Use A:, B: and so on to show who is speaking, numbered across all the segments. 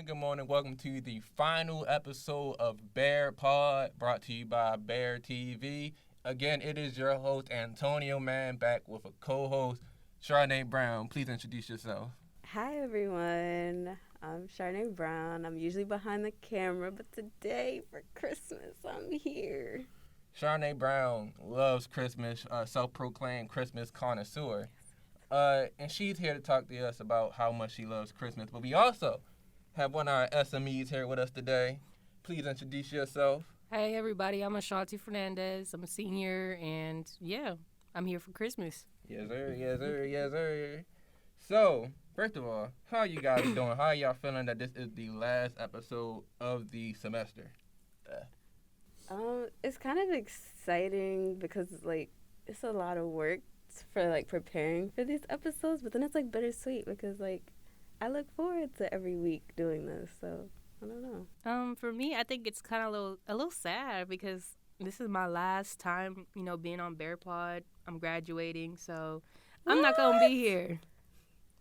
A: Good morning. Welcome to the final episode of Bear Pod, brought to you by Bear TV. Again, it is your host, Antonio Man, back with a co-host, Charnay Brown. Please introduce yourself.
B: Hi everyone, I'm Charnay Brown. I'm usually behind the camera, but today for Christmas, I'm here.
A: Charnay Brown loves Christmas, self-proclaimed Christmas connoisseur. And she's here to talk to us about how much she loves Christmas. But we also have one of our SMEs here with us today. Please introduce yourself.
C: Hey everybody, I'm Ashanti Fernandez. I'm a senior, and I'm here for Christmas.
A: Yes, sir. Yes, sir. Yes, sir. So, first of all, how you guys doing? How are y'all feeling that this is the last episode of the semester?
B: It's kind of exciting because it's a lot of work for preparing for these episodes, but then it's bittersweet because I look forward to every week doing this. So I don't know.
C: For me, I think it's kind of a little sad because this is my last time, being on Bear Pod. I'm graduating, so I'm not gonna be here.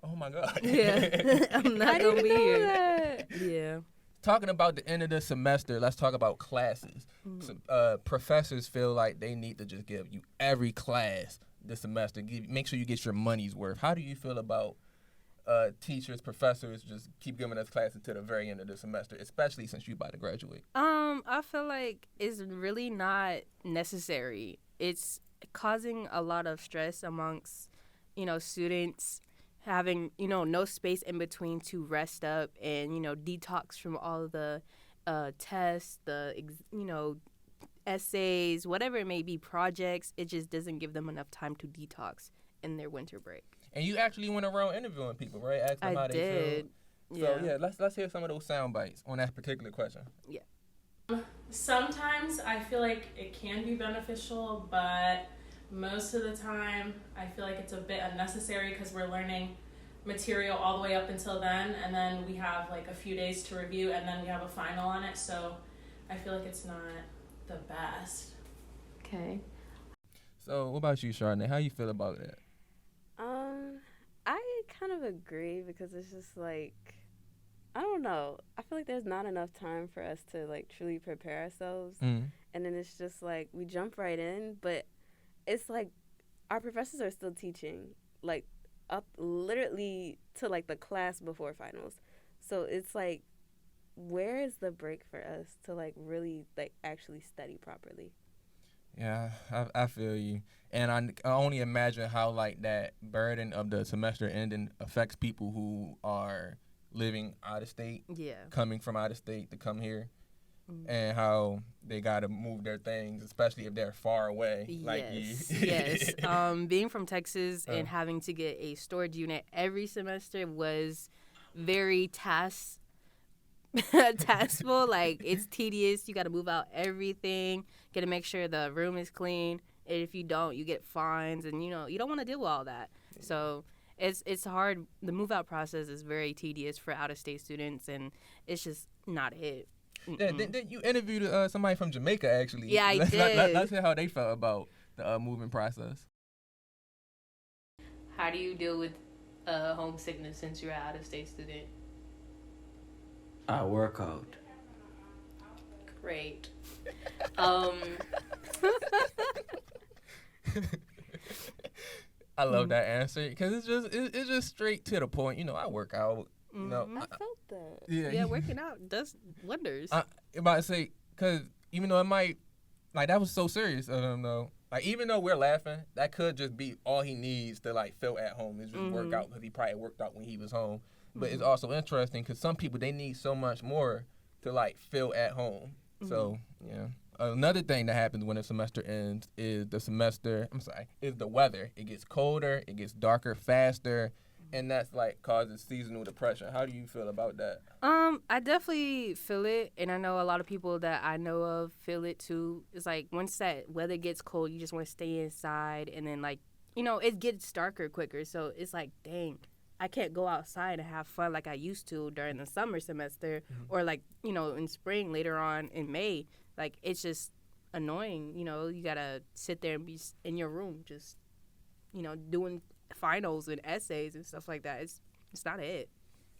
A: Oh my God.
C: Yeah, I'm not gonna be here.
B: That.
C: Yeah.
A: Talking about the end of the semester, let's talk about classes. So, professors feel like they need to just give you every class this semester. Make sure you get your money's worth. How do you feel about teachers, professors just keep giving us classes to the very end of the semester, especially since you're about to graduate?
C: I feel like it's really not necessary. It's causing a lot of stress amongst, students having, no space in between to rest up and, detox from all of the tests, essays, whatever it may be, projects. It just doesn't give them enough time to detox in their winter break.
A: And you actually went around interviewing people, right? Asking them how they
C: did.
A: feel. So, let's hear some of those sound bites on that particular question.
C: Yeah.
D: Sometimes I feel like it can be beneficial, but most of the time I feel like it's a bit unnecessary because we're learning material all the way up until then, and then we have a few days to review, and then we have a final on it, so I feel like it's not the best.
B: Okay.
A: So what about you, Charnay? How you feel about that?
B: I kind of agree because it's just I don't know. I feel like there's not enough time for us to truly prepare ourselves, and then it's just we jump right in, but it's our professors are still teaching up literally to the class before finals, so it's where is the break for us to really actually study properly?
A: Yeah, I feel you. And I only imagine how that burden of the semester ending affects people who are living out of state, coming from out of state to come here, and how they got to move their things, especially if they're far away.
C: Yes. Being from Texas and having to get a storage unit every semester was very taskful. It's tedious. You got to move out everything. Got to make sure the room is clean. And if you don't, you get fines, and you don't want to deal with all that. So it's hard. The move out process is very tedious for out of state students, and it's just not it.
A: Yeah, then you interviewed somebody from Jamaica actually.
C: Yeah, I did.
A: Let's hear how they felt about the moving process.
C: How do you deal with homesickness since you're an out of state student?
E: I work out.
C: Great.
A: I love that answer because it's just straight to the point. I work out.
B: I felt that.
C: Yeah, working out does wonders.
A: I'm about to say, because even though it might, that was so serious of him though. Even though we're laughing, that could just be all he needs to feel at home is just work out, because he probably worked out when he was home. But it's also interesting because some people, they need so much more to feel at home. So yeah. Another thing that happens when a semester ends is the weather. It gets colder, it gets darker faster, and that's causes seasonal depression. How do you feel about that?
C: I definitely feel it, and I know a lot of people that I know of feel it too. It's once that weather gets cold, you just want to stay inside, and then it gets darker quicker. So it's dang, I can't go outside and have fun like I used to during the summer semester, or in spring later on in May. It's just annoying. You gotta sit there and be in your room, just doing finals and essays and stuff like that. It's not it.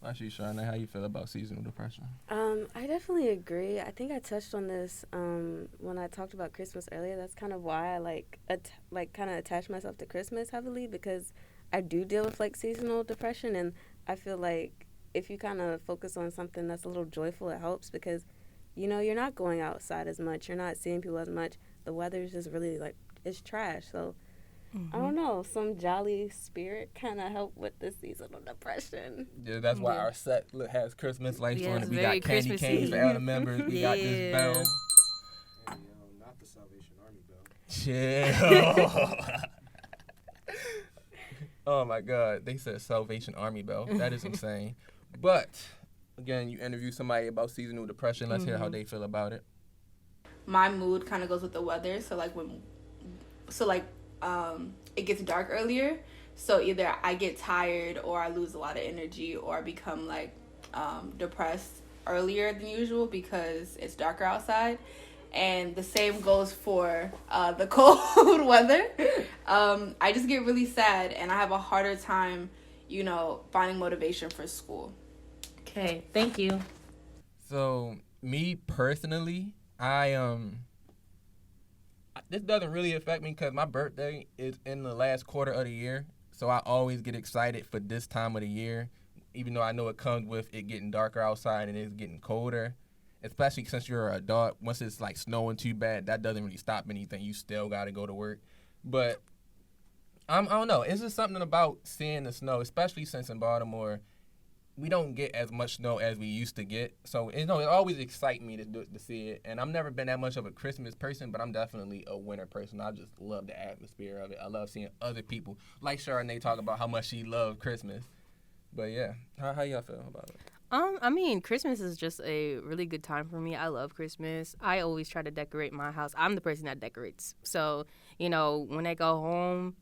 A: Actually, Shawnee, how you feel about seasonal depression?
B: I definitely agree. I think I touched on this when I talked about Christmas earlier. That's kind of why I kind of attach myself to Christmas heavily, because I do deal with like seasonal depression, and I feel like if you kind of focus on something that's a little joyful, it helps, because you're not going outside as much, you're not seeing people as much. The weather's just really like it's trash. So I don't know, some jolly spirit kind of help with the seasonal depression.
A: Yeah, that's why our set has Christmas lights
C: Yeah,
A: on
C: it's
A: it. We
C: very
A: got candy
C: Christmassy.
A: canes for all the members. We got this bell.
F: Hey, not the Salvation Army bell.
A: Chill. Oh my God, they said Salvation Army bell. That is insane. But again, you interview somebody about seasonal depression. Let's hear how they feel about it.
G: My mood kind of goes with the weather. So it gets dark earlier. So either I get tired, or I lose a lot of energy, or I become like depressed earlier than usual because it's darker outside. And the same goes for the cold weather. I just get really sad, and I have a harder time, finding motivation for school.
D: Okay, thank you.
A: So me personally, this doesn't really affect me because my birthday is in the last quarter of the year. So I always get excited for this time of the year, even though I know it comes with it getting darker outside and it's getting colder. Especially since you're an adult, once it's like snowing too bad, that doesn't really stop anything. You still got to go to work. But I don't know. It's just something about seeing the snow, especially since in Baltimore, we don't get as much snow as we used to get. So, it always excites me to see it. And I've never been that much of a Christmas person, but I'm definitely a winter person. I just love the atmosphere of it. I love seeing other people, like Sharonay, talk about how much she loved Christmas. But yeah, how y'all feel about it?
C: I mean, Christmas is just a really good time for me. I love Christmas. I always try to decorate my house. I'm the person that decorates. So, when I go home,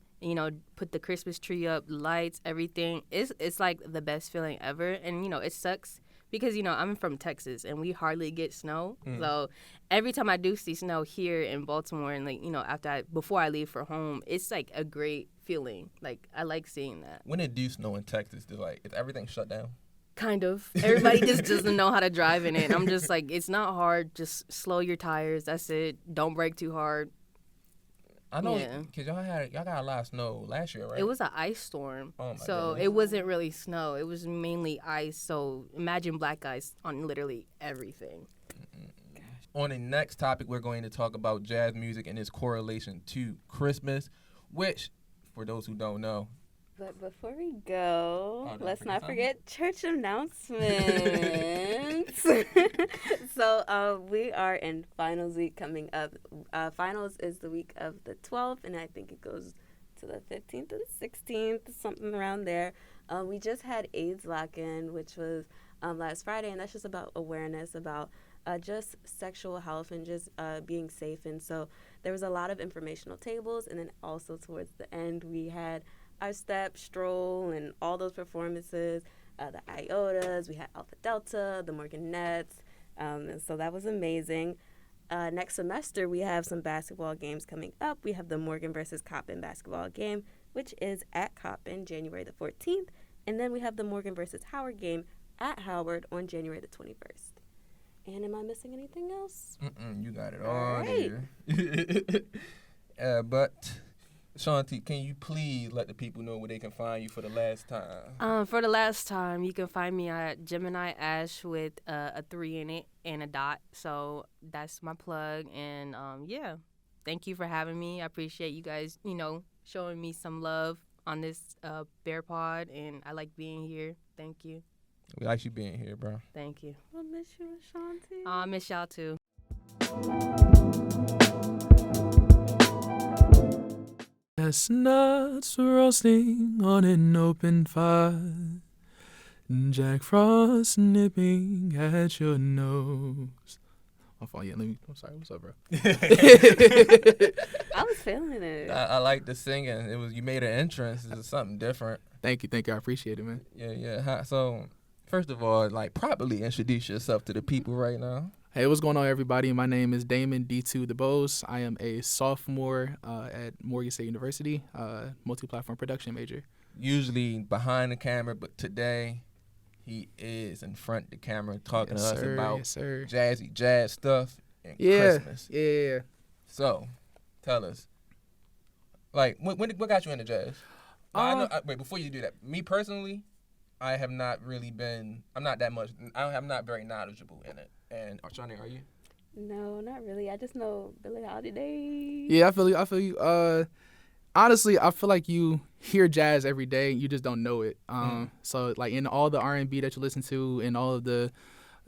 C: put the Christmas tree up, lights, everything. It's like the best feeling ever. And, it sucks because, I'm from Texas and we hardly get snow. So every time I do see snow here in Baltimore and, before I leave for home, it's like a great feeling. Like, I like seeing that.
A: When it do snow in Texas, is everything shut down?
C: Kind of. Everybody just doesn't know how to drive in it. I'm just like, it's not hard. Just slow your tires. That's it. Don't brake too hard.
A: I know, because y'all got a lot of snow last year, right?
C: It was an ice storm.
A: Oh, my
C: so
A: goodness.
C: it wasn't really snow. It was mainly ice. So imagine black ice on literally everything.
A: On the next topic, we're going to talk about jazz music and its correlation to Christmas, which, for those who don't know,
B: But before we go, let's not
A: something?
B: forget church announcements. So we are in finals week coming up. Finals is the week of the 12th, and I think it goes to the 15th or the 16th, something around there. We just had AIDS lock-in, which was last Friday, and that's just about awareness about just sexual health and just being safe. And so there was a lot of informational tables, and then also towards the end we had our step, stroll, and all those performances, the Iotas, we had Alpha Delta, the Morganettes, and so that was amazing. Next semester, we have some basketball games coming up. We have the Morgan versus Coppin basketball game, which is at Coppin, January the 14th, and then we have the Morgan versus Howard game at Howard on January the 21st. And am I missing anything else?
A: You got it
B: All
A: all
B: right.
A: there. But Shanti, can you please let the people know where they can find you for the last time?
C: For the last time, you can find me at Gemini Ash with a 3 in it and a dot. So that's my plug. And thank you for having me. I appreciate you guys, showing me some love on this Bear Pod. And I like being here. Thank you.
A: We like you being here, bro.
C: Thank you.
B: I'll miss you, Ashanti.
C: I miss y'all too.
H: Chestnuts roasting on an open fire, Jack Frost nipping at your nose. I'm sorry, what's up, bro?
B: I was feeling it.
A: I like the singing. You made an entrance. It's something different.
H: Thank you, I appreciate it, man.
A: Yeah. So, first of all, properly introduce yourself to the people right now.
H: Hey, what's going on, everybody? My name is Damon D2 DeBose. I am a sophomore at Morgan State University, multi-platform production major.
A: Usually behind the camera, but today he is in front of the camera talking to
H: Yes,
A: us
H: sir.
A: about
H: Yes, sir.
A: jazzy jazz stuff and
H: Yeah.
A: Christmas.
H: Yeah.
A: So, tell us, like, what got you into jazz? I know, wait, before you do that, me personally, I have not really been. I'm not that much. I'm not very knowledgeable in it. And Arshani, are you?
B: No, not really. I just know Billie Holiday.
H: Yeah, I feel you. Honestly, I feel like you hear jazz every day, you just don't know it. So like in all the R&B that you listen to, and all of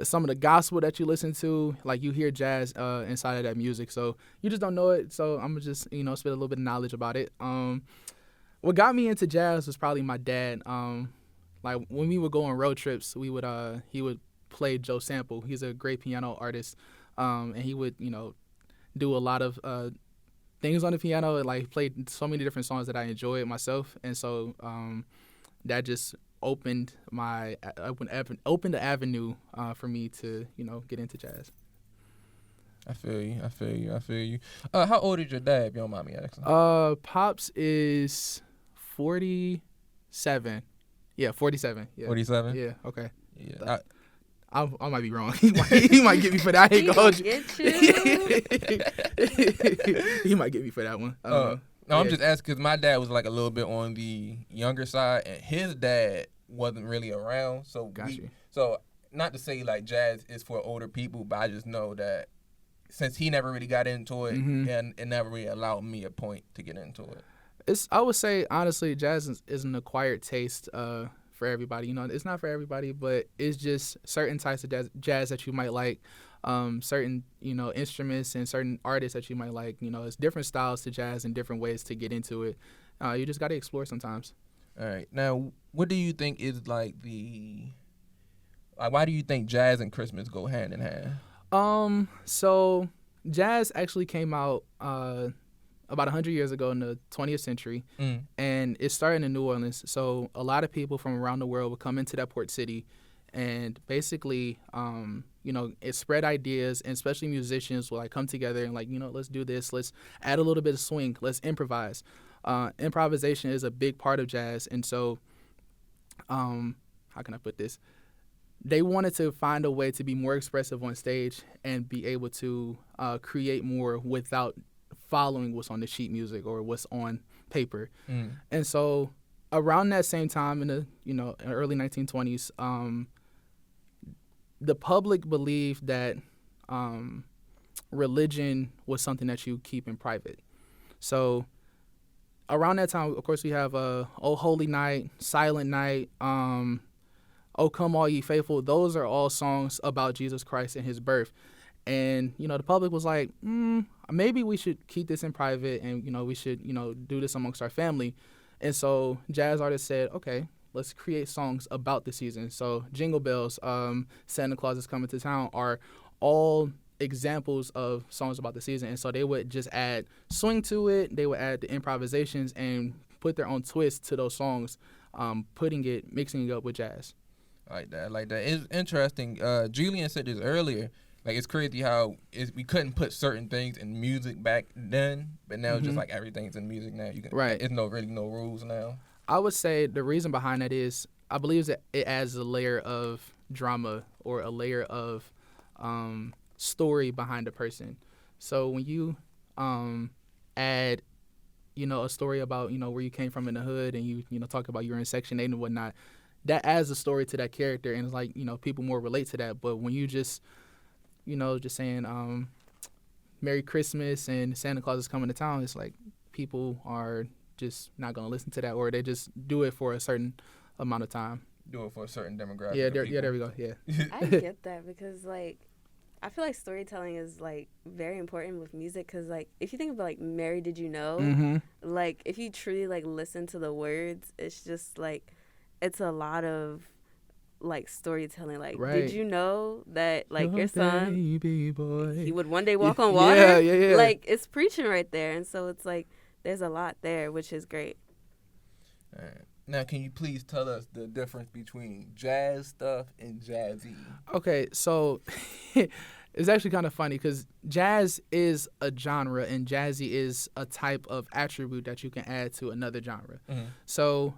H: some of the gospel that you listen to, like you hear jazz inside of that music. So you just don't know it. So I'm gonna just spit a little bit of knowledge about it. What got me into jazz was probably my dad. Like when we would go on road trips, he would play Joe Sample. He's a great piano artist, and he would do a lot of things on the piano, and like played so many different songs that I enjoyed myself, and so that just opened the avenue for me to get into jazz.
A: I feel you. How old is your dad, if you don't mind me asking?
H: Pops is 47. Yeah, 47. Yeah.
A: 47.
H: Yeah. Okay.
A: Yeah.
H: I might be wrong. He might get me for that. I ain't gonna hold you. He might get me for that one.
A: No, I'm just asking because my dad was like a little bit on the younger side, and his dad wasn't really around. So So not to say like jazz is for older people, but I just know that since he never really got into it, and it never really allowed me a point to get into it.
H: I would say honestly, jazz is an acquired taste for everybody. It's not for everybody, but it's just certain types of jazz that you might like, certain instruments and certain artists that you might like. It's different styles to jazz and different ways to get into it. You just got to explore sometimes.
A: All right, now what do you think is why do you think jazz and Christmas go hand in hand?
H: So jazz actually came out about 100 years ago in the 20th century, and it started in New Orleans. So a lot of people from around the world would come into that port city, and basically, it spread ideas, and especially musicians will like come together and like, let's do this, let's add a little bit of swing, let's improvise. Improvisation is a big part of jazz, and so, how can I put this? They wanted to find a way to be more expressive on stage and be able to create more without following what's on the sheet music or what's on paper. And so around that same time in the early 1920s, the public believed that religion was something that you keep in private. So around that time, of course, we have "Oh Holy Night," "Silent Night," "Oh Come All Ye Faithful." Those are all songs about Jesus Christ and his birth. And, the public was like, maybe we should keep this in private, and, we should, do this amongst our family. And so jazz artists said, okay, let's create songs about the season. So Jingle Bells, Santa Claus is Coming to Town are all examples of songs about the season. And so they would just add swing to it. They would add the improvisations and put their own twist to those songs, mixing it up with jazz.
A: Like that. It's interesting. Julian said this earlier. Like, it's crazy how we couldn't put certain things in music back then, but now it's just like everything's in music now.
H: Right.
A: It's no rules now.
H: I would say the reason behind that is I believe that it adds a layer of drama or a layer of story behind a person. So when you add, a story about, where you came from in the hood, and you talk about you're in Section 8 and whatnot, that adds a story to that character, and it's like, people more relate to that. But when you just saying Merry Christmas and Santa Claus is Coming to Town, it's like people are just not going to listen to that, or they just do it for a certain amount of time.
A: Do it for a certain demographic.
H: Yeah, there we go. Yeah.
B: I get that because, like, I feel like storytelling is, like, very important with music because, like, if you think about, like, Mary Did You Know, like, if you truly, like, listen to the words, it's just, like, it's a lot of, like, storytelling. Like, did you know that, like, your son,
H: baby boy,
B: he would one day walk on water?
H: Yeah.
B: Like, it's preaching right there. And so it's, like, there's a lot there, which is great.
A: All right. Now, can you please tell us the difference between jazz stuff and jazzy?
H: Okay, so it's actually kind of funny because jazz is a genre and jazzy is a type of attribute that you can add to another genre. So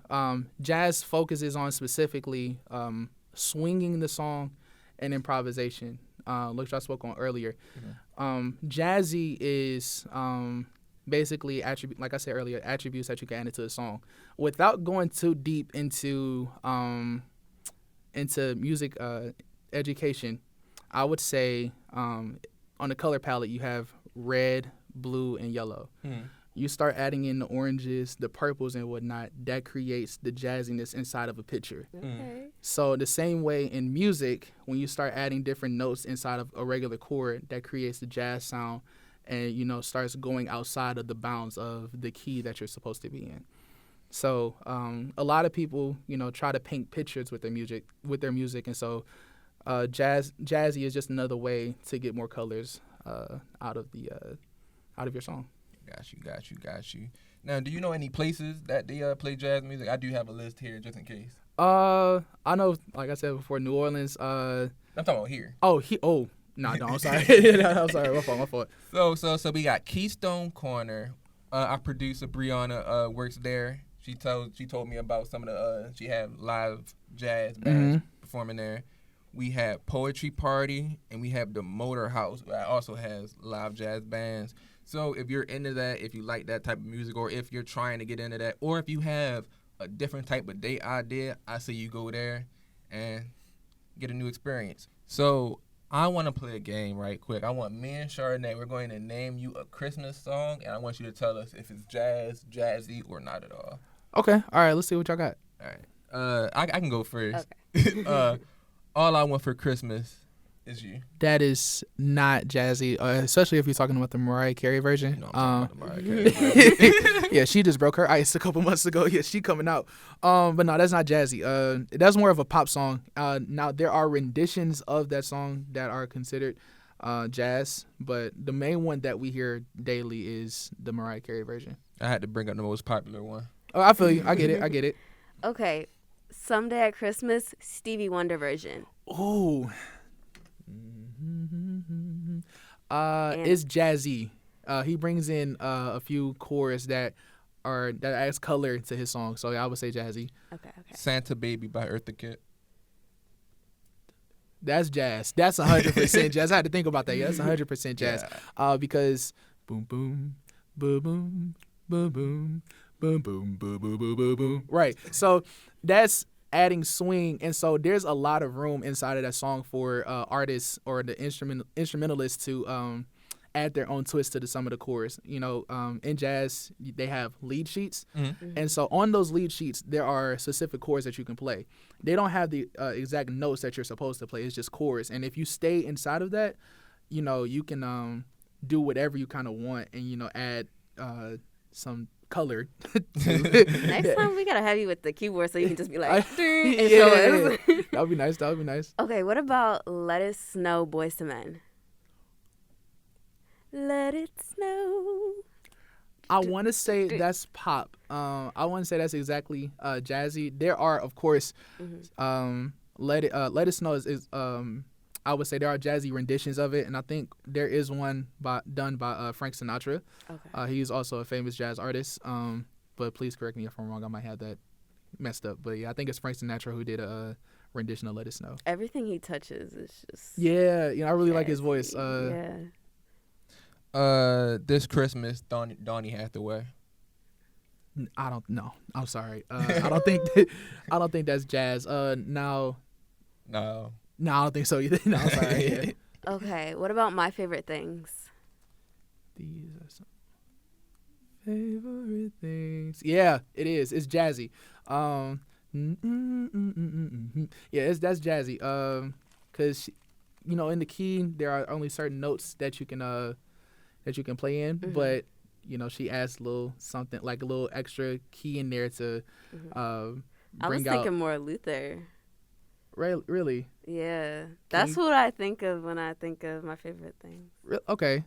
H: jazz focuses on specifically swinging the song, and improvisation, which I spoke on earlier. Jazzy is basically like I said earlier, attributes that you can add into a song. Without going too deep into music education, I would say on the color palette you have red, blue, and yellow. You start adding in the oranges, the purples, and whatnot. That creates the jazziness inside of a picture.
B: Okay.
H: So the same way in music, when you start adding different notes inside of a regular chord, that creates the jazz sound, and starts going outside of the bounds of the key that you're supposed to be in. So a lot of people, try to paint pictures with their music, and so jazzy is just another way to get more colors out of your song.
A: Got you. Now, do you know any places that they play jazz music? I do have a list here just in case.
H: I know, like I said before, New Orleans.
A: I'm talking about here.
H: No, I'm sorry. I'm sorry, my fault.
A: So we got Keystone Corner. Our producer Brianna works there. She told me about some of the she had live jazz bands performing there. We have Poetry Party, and we have the Motor House, that also has live jazz bands. So if you're into that, if you like that type of music, or if you're trying to get into that, or if you have a different type of date idea, I say you go there and get a new experience. So I want to play a game right quick. I want me and Chardonnay, we're going to name you a Christmas song, and I want you to tell us if it's jazzy, or not at all.
H: Okay. All right. Let's see what y'all got.
A: All right. I can go first.
B: Okay.
A: All I Want for Christmas Is You.
H: That is not jazzy, especially if you're talking about the Mariah Carey version.
A: No, I'm talking about the Mariah Carey version.
H: Yeah, she just broke her ice a couple months ago. Yeah, she coming out. But no, that's not jazzy. That's more of a pop song. Now, there are renditions of that song that are considered jazz, but the main one that we hear daily is the Mariah Carey version.
A: I had to bring up the most popular one.
H: Oh, I feel you. I get it.
B: Okay. Someday at Christmas, Stevie Wonder version.
H: Oh. It's jazzy. He brings in a few chorus that adds color to his song, so I would say jazzy.
B: Okay.
A: Santa Baby by Eartha Kitt.
H: That's jazz. That's 100% jazz. I had to think about that. Yeah, that's 100% jazz.
A: Yeah.
H: Because boom boom boom boom boom boom boom boom boom boom boom boom boom. Right. So that's adding swing, and so there's a lot of room inside of that song for artists or the instrumentalists to add their own twist to some of the chorus. In jazz they have lead sheets, and so on those lead sheets there are specific chords that you can play. They don't have the exact notes that you're supposed to play. It's just chords, and if you stay inside of that, you can do whatever you kind of want, and add some color.
B: Next time we gotta have you with the keyboard so you can just be like,
H: yeah. That would be nice.
B: Okay, what about Let It Snow, Boyz II Men? Let it snow.
H: I want to say that's pop. I want to say that's exactly jazzy. There are, of course, Let It Snow is I would say there are jazzy renditions of it, and I think there is one done by Frank Sinatra.
B: Okay.
H: He's also a famous jazz artist. But please correct me if I'm wrong. I might have that messed up. But yeah, I think it's Frank Sinatra who did a rendition of Let It Snow.
B: Everything he touches is just
H: I really like his voice.
A: This Christmas, Donny Hathaway.
H: I don't know. I'm sorry. I don't think that's jazz. No. No, I don't think so either. No, I'm sorry. Yeah.
B: Okay, what about My Favorite Things?
H: These are some favorite things. Yeah, it is. It's jazzy. Yeah, that's jazzy. Cause in the key there are only certain notes that you can play in, but she adds a little something like a little extra key in there to bring out.
B: I was thinking more Luther.
H: Really?
B: Yeah, that's what I think of when I think of My Favorite Things.
H: Okay.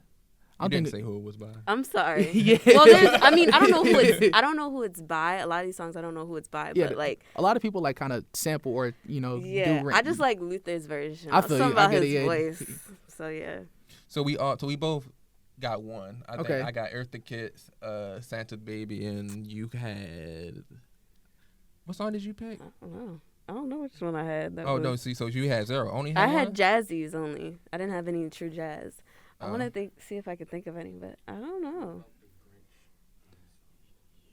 A: I didn't say who it was by.
B: I'm sorry.
H: Yeah.
B: Well, I don't know who it's by. A lot of these songs I don't know who it's by.
H: Yeah,
B: but like
H: a lot of people like kind of sample or
B: Yeah, I just like Luther's version.
H: I feel
B: something
H: you.
B: about
H: I get
B: his
H: it,
B: voice. So yeah.
A: So we both got one. I think I got Eartha Kitt's Santa Baby, and you had. What song did you pick?
B: I don't know. I don't know which one I had.
A: No, see, so you had zero. Only
B: I
A: had
B: had
A: one?
B: jazzies only. I didn't have any true jazz. I want
A: Oh.
B: to see if I could think of any, but I don't know.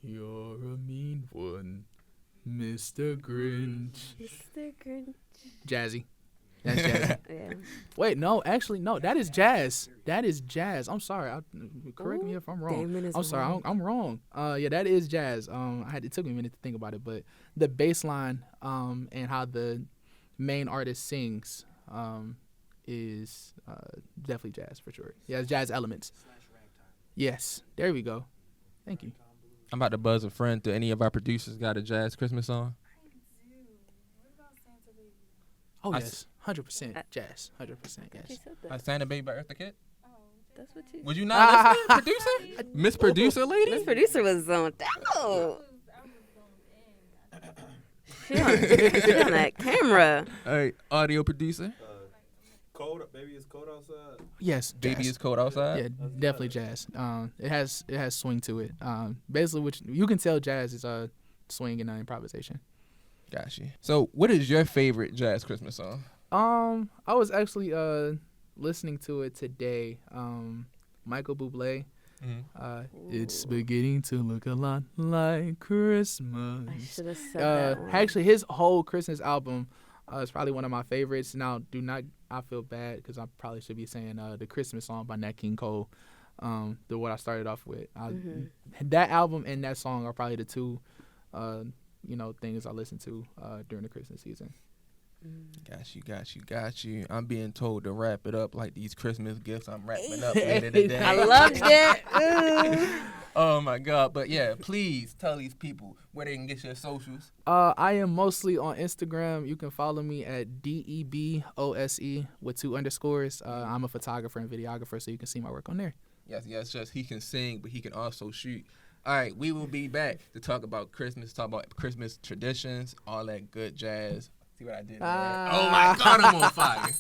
H: You're a mean one, Mr. Grinch.
B: Mr. Grinch.
H: Jazzy. That's jazzy.
B: Yeah.
H: Wait, no, actually, no, that is jazz. That is jazz. I'm sorry. Correct me if I'm wrong.
B: Damon is
H: I'm sorry.
B: wrong.
H: I'm wrong. Yeah, that is jazz. It took me a minute to think about it, but the bass line, and how the main artist sings, is definitely jazz for sure. Yeah, it's jazz elements. Yes, there we go. Thank you.
A: I'm about to buzz a friend. Do any of our producers got a jazz Christmas song?
H: Oh
A: I
H: yes, 100% jazz. 100%
B: You
H: yes.
B: said that.
A: Santa Baby by Eartha Kitt?
B: That's what you.
A: Would you not listen, producer? Miss Producer Lady?
B: This producer was zoned out. She on that camera.
A: All right, audio producer.
F: Cold, baby, it's cold outside.
H: Yes,
A: Baby
H: jazz.
A: is cold outside.
H: Yeah, definitely jazz. It has swing to it. Basically, which you can tell jazz is swing and improvisation.
A: Got you. So, what is your favorite jazz Christmas song?
H: I was actually listening to it today. Michael Bublé. It's beginning to look a lot like Christmas.
B: I should have said that one.
H: Actually, his whole Christmas album is probably one of my favorites. Now, I feel bad because I probably should be saying the Christmas song by Nat King Cole, what I started off with. That album and that song are probably the two, things I listen to during the Christmas season.
A: Got you. I'm being told to wrap it up like these Christmas gifts I'm wrapping up later today.
B: I loved it.
A: Oh my God. But yeah, please tell these people where they can get your socials.
H: I am mostly on Instagram. You can follow me at DEBOSE with 2 underscores. I'm a photographer and videographer, so you can see my work on there.
A: Yes, just he can sing, but he can also shoot. All right, we will be back to talk about Christmas, talk about Christmas traditions, all that good jazz. See what I did there? Oh my God, I'm on fire.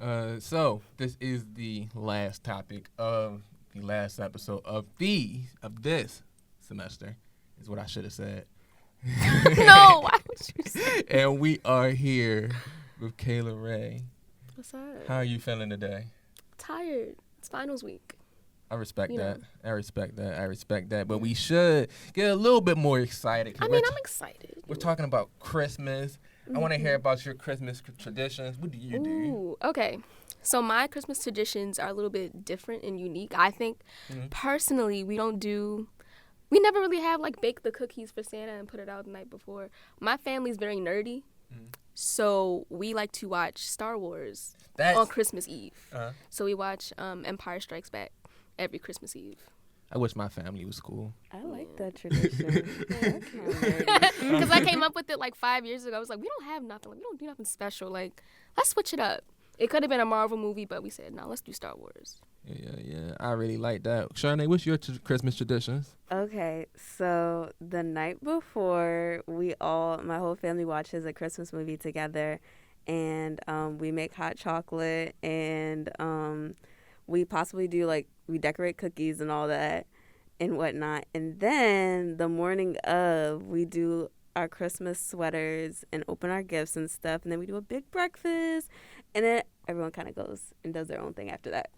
A: All right. So this is the last topic of the last episode of this semester, is what I should have said.
I: No, why would you say?
A: And we are here with Kayla Ray.
I: What's up?
A: How are you feeling today?
I: Tired. It's finals week.
A: I respect
I: You
A: that.
I: know.
A: I respect that. But we should get a little bit more excited. 'Cause
I: I'm excited.
A: We're talking about Christmas. I want to hear about your Christmas traditions. What do you do?
I: Ooh, okay. So my Christmas traditions are a little bit different and unique. I think personally we never really have like bake the cookies for Santa and put it out the night before. My family's very nerdy. So we like to watch Star Wars on Christmas Eve. So we watch Empire Strikes Back every Christmas Eve.
A: I wish my family was cool.
B: I like that tradition.
I: Because I came up with it like 5 years ago. I was like, we don't have nothing. Like, we don't do nothing special. Like, let's switch it up. It could have been a Marvel movie, but we said, no, let's do Star Wars.
A: Yeah. I really like that. Charnay, what's your Christmas traditions?
B: Okay, so the night before, my whole family watches a Christmas movie together, and we make hot chocolate, and we possibly do we decorate cookies and all that and whatnot. And then the morning of, we do our Christmas sweaters and open our gifts and stuff. And then we do a big breakfast. And then everyone kind of goes and does their own thing after that.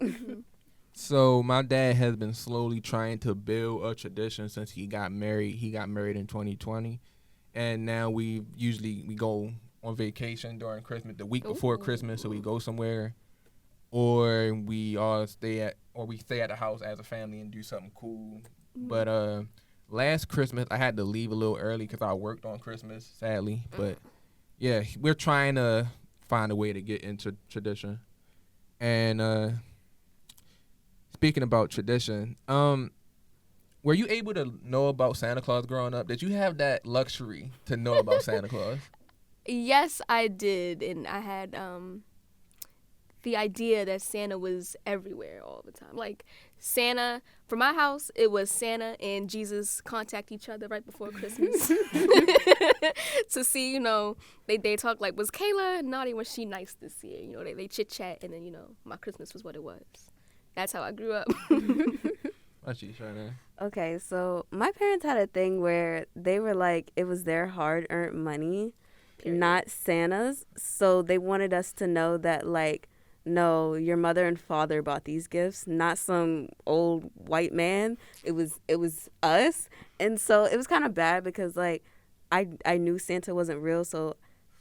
A: So my dad has been slowly trying to build a tradition since he got married. He got married in 2020. And now we go on vacation during Christmas, the week before Christmas. So we go somewhere. Or we stay at the house as a family and do something cool. But last Christmas I had to leave a little early because I worked on Christmas, sadly. But yeah, we're trying to find a way to get into tradition. And speaking about tradition, were you able to know about Santa Claus growing up? Did you have that luxury to know about Santa Claus?
I: Yes, I did. And I had the idea that Santa was everywhere all the time. Like Santa, for my house, it was Santa and Jesus contact each other right before Christmas to see, they talk like, was Kayla naughty? Was she nice this year? They chit chat, and then, my Christmas was what it was. That's how I grew up.
A: What you trying to?
B: Okay, so my parents had a thing where they were like, it was their hard-earned money, not Santa's. So they wanted us to know that, like, no, your mother and father bought these gifts, not some old white man. It was us. And so it was kind of bad because, like, I knew Santa wasn't real. So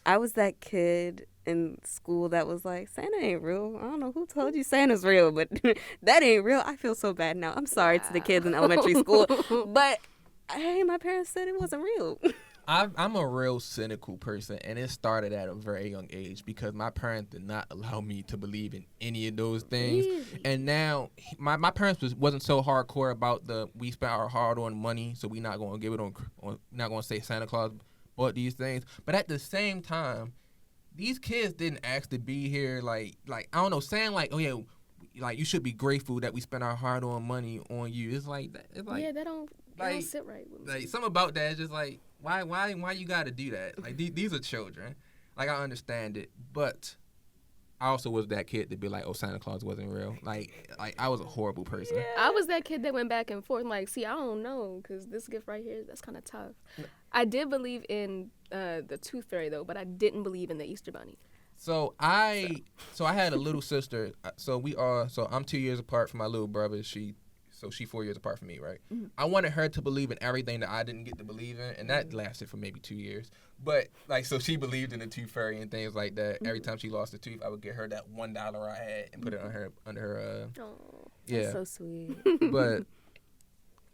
B: I was that kid in school that was like, Santa ain't real. I don't know who told you Santa's real, but that ain't real. I feel so bad now. I'm sorry to the kids in elementary school. But, hey, my parents said it wasn't real.
A: I'm a real cynical person, and it started at a very young age because my parents did not allow me to believe in any of those things.
I: Really?
A: And now my parents wasn't so hardcore about we spent our hard-earned money, so we not gonna give it on not gonna say Santa Claus bought these things. But at the same time, these kids didn't ask to be here. Like I don't know, saying like, oh yeah, like you should be grateful that we spent our hard-earned money on you. It's like that. It's like
I: that don't sit right with me.
A: Like something about that is just like. Why you gotta do that? Like these are children. Like I understand it, but I also was that kid to be like, oh, Santa Claus wasn't real. Like I was a horrible person.
I: Yeah. I was that kid that went back and forth. Like, see, I don't know, because this gift right here, that's kind of tough. I did believe in the Tooth Fairy though, but I didn't believe in the Easter Bunny.
A: So I had a little sister. So I'm 2 years apart from my little brother. She's 4 years apart from me, right? Mm-hmm. I wanted her to believe in everything that I didn't get to believe in, and that lasted for maybe 2 years. But, like, so she believed in the Tooth Fairy and things like that. Mm-hmm. Every time she lost a tooth, I would get her that $1 I had and put it under her.
B: That's so sweet.
A: But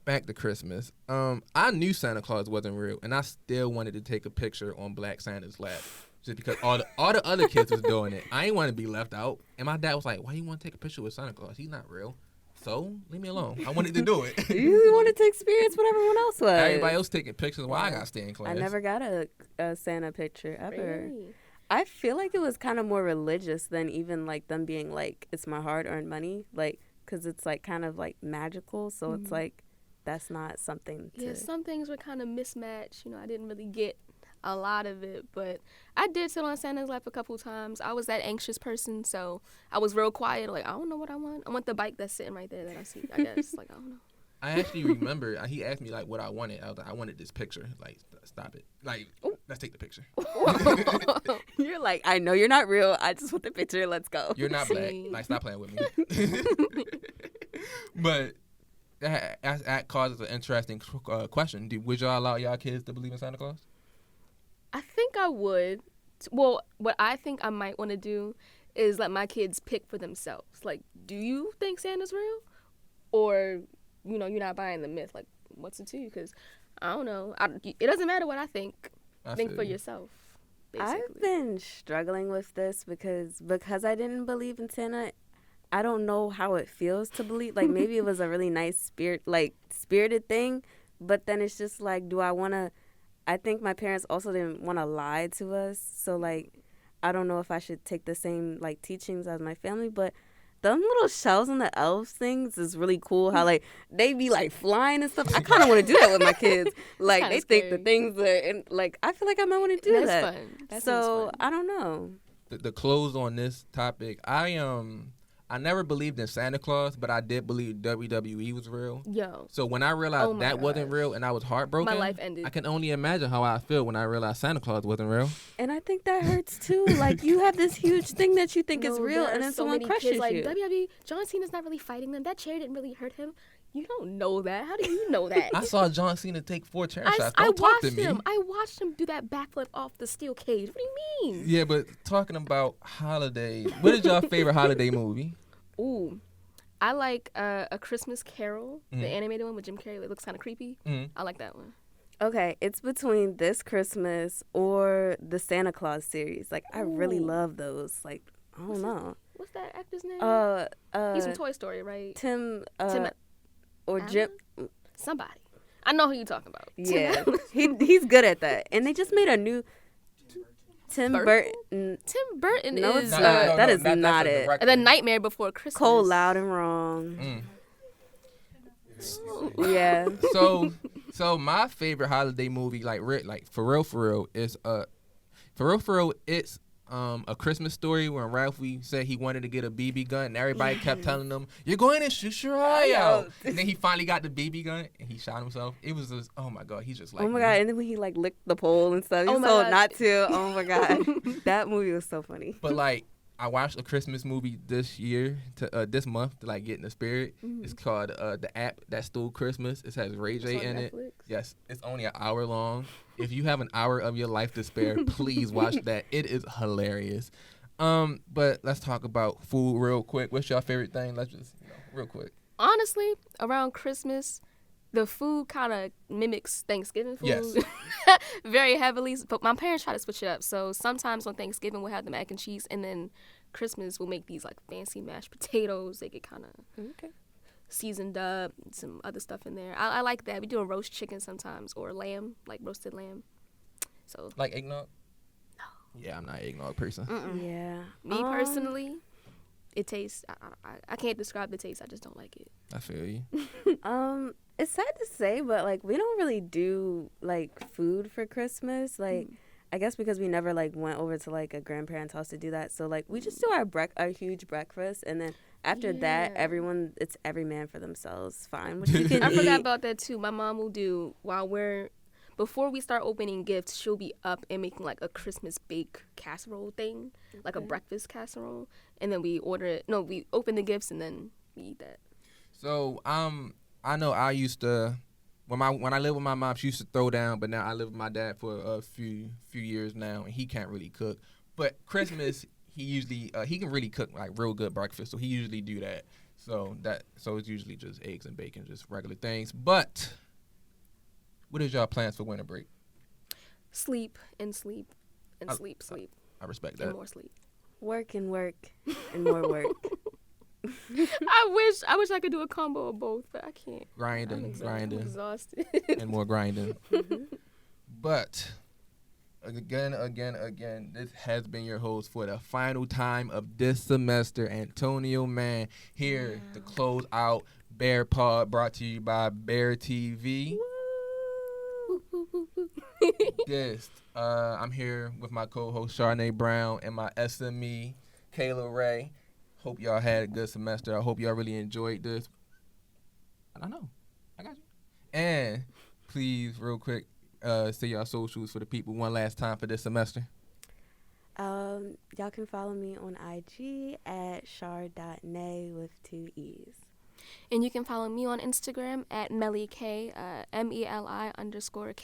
A: back to Christmas. I knew Santa Claus wasn't real, and I still wanted to take a picture on Black Santa's lap. Just because all the other kids was doing it. I didn't want to be left out. And my dad was like, why you want to take a picture with Santa Claus? He's not real. So, leave me alone. I wanted to do it.
B: You wanted to experience what everyone else was.
A: Everybody else taking pictures while I got to stay in class.
B: I never got a Santa picture ever.
I: Really?
B: I feel like it was kind of more religious than even, like, them being like, it's my hard-earned money. Like, because it's, like, kind of, like, magical. So it's, like, that's not something to...
I: Yeah, some things were kind of mismatched. You know, I didn't really get a lot of it, but I did sit on Santa's lap a couple times. I was that anxious person, so I was real quiet. Like, I don't know what I want. I want the bike that's sitting right there that I see. I guess, like, I don't know.
A: I actually remember he asked me like what I wanted. I was like, I wanted this picture. Like, stop it. Like, let's take the picture.
B: You're like, I know you're not real. I just want the picture. Let's go.
A: You're not black. Like, stop playing with me. But that causes an interesting question. Would y'all allow y'all kids to believe in Santa Claus?
I: I think I would. Well, what I think I might want to do is let my kids pick for themselves. Like, do you think Santa's real? Or, you know, you're not buying the myth. Like, what's it to you? Because, I don't know. It doesn't matter what I think. Think for yourself, basically.
B: I've been struggling with this because I didn't believe in Santa. I don't know how it feels to believe. Like, maybe it was a really nice spirited thing. But then it's just like, do I want to... I think my parents also didn't want to lie to us. So, like, I don't know if I should take the same, like, teachings as my family. But them little shells on the elves things is really cool. How, like, they be, like, flying and stuff. I kind of want to do that with my kids. Like, they think the things are, and, like, I feel like I might want to do that.
I: That's fun. That
B: so,
I: fun.
B: I don't know.
A: The close on this topic, I never believed in Santa Claus, but I did believe WWE was real.
I: Yo.
A: So when I realized that wasn't real and I was heartbroken,
I: my life ended.
A: I can only imagine how I feel when I realized Santa Claus wasn't real.
B: And I think that hurts too. Like, you have this huge thing that you think is real, and then
I: so
B: someone crushes
I: like,
B: you.
I: WWE, John Cena's not really fighting them. That chair didn't really hurt him. You don't know that. How do you know that?
A: I saw John Cena take 4 chair shots. Don't talk to me.
I: I watched him do that backflip off the steel cage. What do you mean?
A: Yeah, but talking about holidays, what is your favorite holiday movie?
I: Ooh, I like A Christmas Carol, the animated one with Jim Carrey. It looks kind of creepy. I like that one.
B: Okay, it's between This Christmas or the Santa Claus series. Like, I really love those. Like, I don't know.
I: What's that actor's name? He's from Toy Story, right?
B: Tim or
I: Allen?
B: Jim.
I: Somebody. I know who you're talking about.
B: Yeah, he's good at that. And they just made a new Tim Burton.
I: Tim Burton
B: No,
I: is
B: it's not. That is not it.
I: The Nightmare Before Christmas.
B: Cold, Loud, and Wrong. Yeah.
A: So my favorite holiday movie, like for real, is it's A Christmas Story when Ralphie said he wanted to get a BB gun and everybody kept telling him, "You're going to shoot your eye out." And then he finally got the BB gun and he shot himself. It was just, oh my God, he's just like,
B: oh my God. And then when he like licked the pole and stuff, he was told not to. Oh my God. That movie was so funny.
A: But like, I watched a Christmas movie this month to like get in the spirit. It's called The App That Stole Christmas. It has Ray J in it. Yes, it's only an hour long. If you have an hour of your life to spare, please watch that. It is hilarious. But let's talk about food real quick. What's your favorite thing? Let's just real quick.
I: Honestly, around Christmas, the food kind of mimics Thanksgiving food.
A: Yes.
I: Very heavily. But my parents try to switch it up. So sometimes on Thanksgiving, we'll have the mac and cheese. And then Christmas, we'll make these like fancy mashed potatoes. They get kind of seasoned up. Some other stuff in there. I like that. We do a roast chicken sometimes or lamb, like roasted lamb. So
A: like eggnog? No. Yeah, I'm not an eggnog person.
B: Yeah.
I: Me personally, it tastes, I can't describe the taste. I just don't like it.
A: I feel you.
B: It's sad to say, but like we don't really do like food for Christmas. Like I guess because we never like went over to like a grandparent's house to do that. So like we just do our huge breakfast, and then after that, it's every man for themselves. Fine, what you can
I: I
B: eat.
I: forgot about that too. My mom will do before we start opening gifts, she'll be up and making like a Christmas bake casserole thing, like a breakfast casserole, and then we order it. No, we open the gifts and then we eat that.
A: So I know I used to when I lived with my mom, she used to throw down, but now I live with my dad for a few years now, and he can't really cook. But Christmas, he usually he can really cook like real good breakfast, so he usually do that. So it's usually just eggs and bacon, just regular things. But what is y'all plans for winter break?
I: Sleep and sleep and sleep.
A: I respect that.
I: And more sleep.
B: Work and work and more work.
I: I wish I could do a combo of both, but I can't.
A: Grinding,
I: I'm exhausted.
A: and more grinding. But again, this has been your host for the final time of this semester, Antonio Mann, here to close out Bear Pod, brought to you by Bear TV. Yes, I'm here with my co-host Charnay Brown and my SME Kayla Ray. Hope y'all had a good semester. I hope y'all really enjoyed this. I don't know. I got you. And please, real quick, say y'all socials for the people one last time for this semester.
B: Y'all can follow me on IG at char.nay with 2 E's.
I: And you can follow me on Instagram at MELI_K, MELI_KAAYY.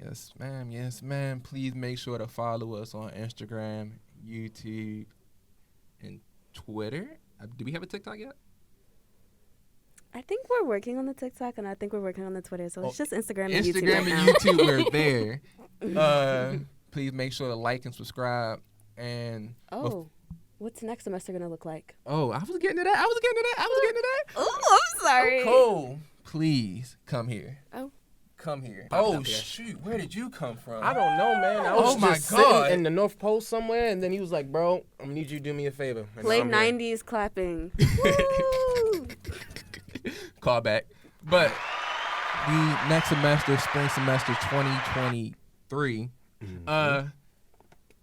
A: Yes, ma'am. Yes, ma'am. Please make sure to follow us on Instagram, YouTube, and Twitter. Do we have a TikTok yet?
B: I think we're working on the TikTok, and I think we're working on the Twitter. So it's just Instagram and YouTube.
A: Instagram and YouTube, we're there. Please make sure to like and subscribe. And
B: what's next semester gonna look like?
A: Oh, I was getting to that.
B: Oh, I'm sorry.
A: Cole, please come here.
I: Oh.
A: Come here.
J: Oh,
A: shoot. Where did you come from?
J: I don't know, man. I was just sitting in the North Pole somewhere, and then he was like, bro, I'm going to need you to do me a favor. And
B: play 90s clapping.
A: Call back. But the next semester, spring semester 2023,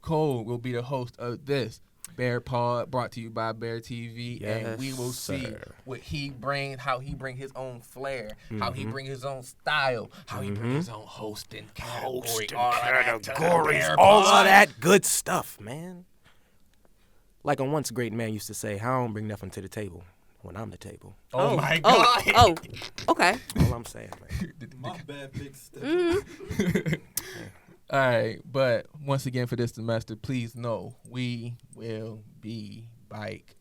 A: Cole will be the host of this Bear Pod, brought to you by Bear TV, and we will see what how he bring his own flair, how he bring his own style, how he bring his own hosting category,
J: all of that good stuff, man. Like a once great man used to say, I don't bring nothing to the table when I'm the table.
A: Oh my God.
B: Oh, okay.
J: All I'm saying, man.
F: My bad, big step.
A: All right, but once again for this semester, please know we will be back.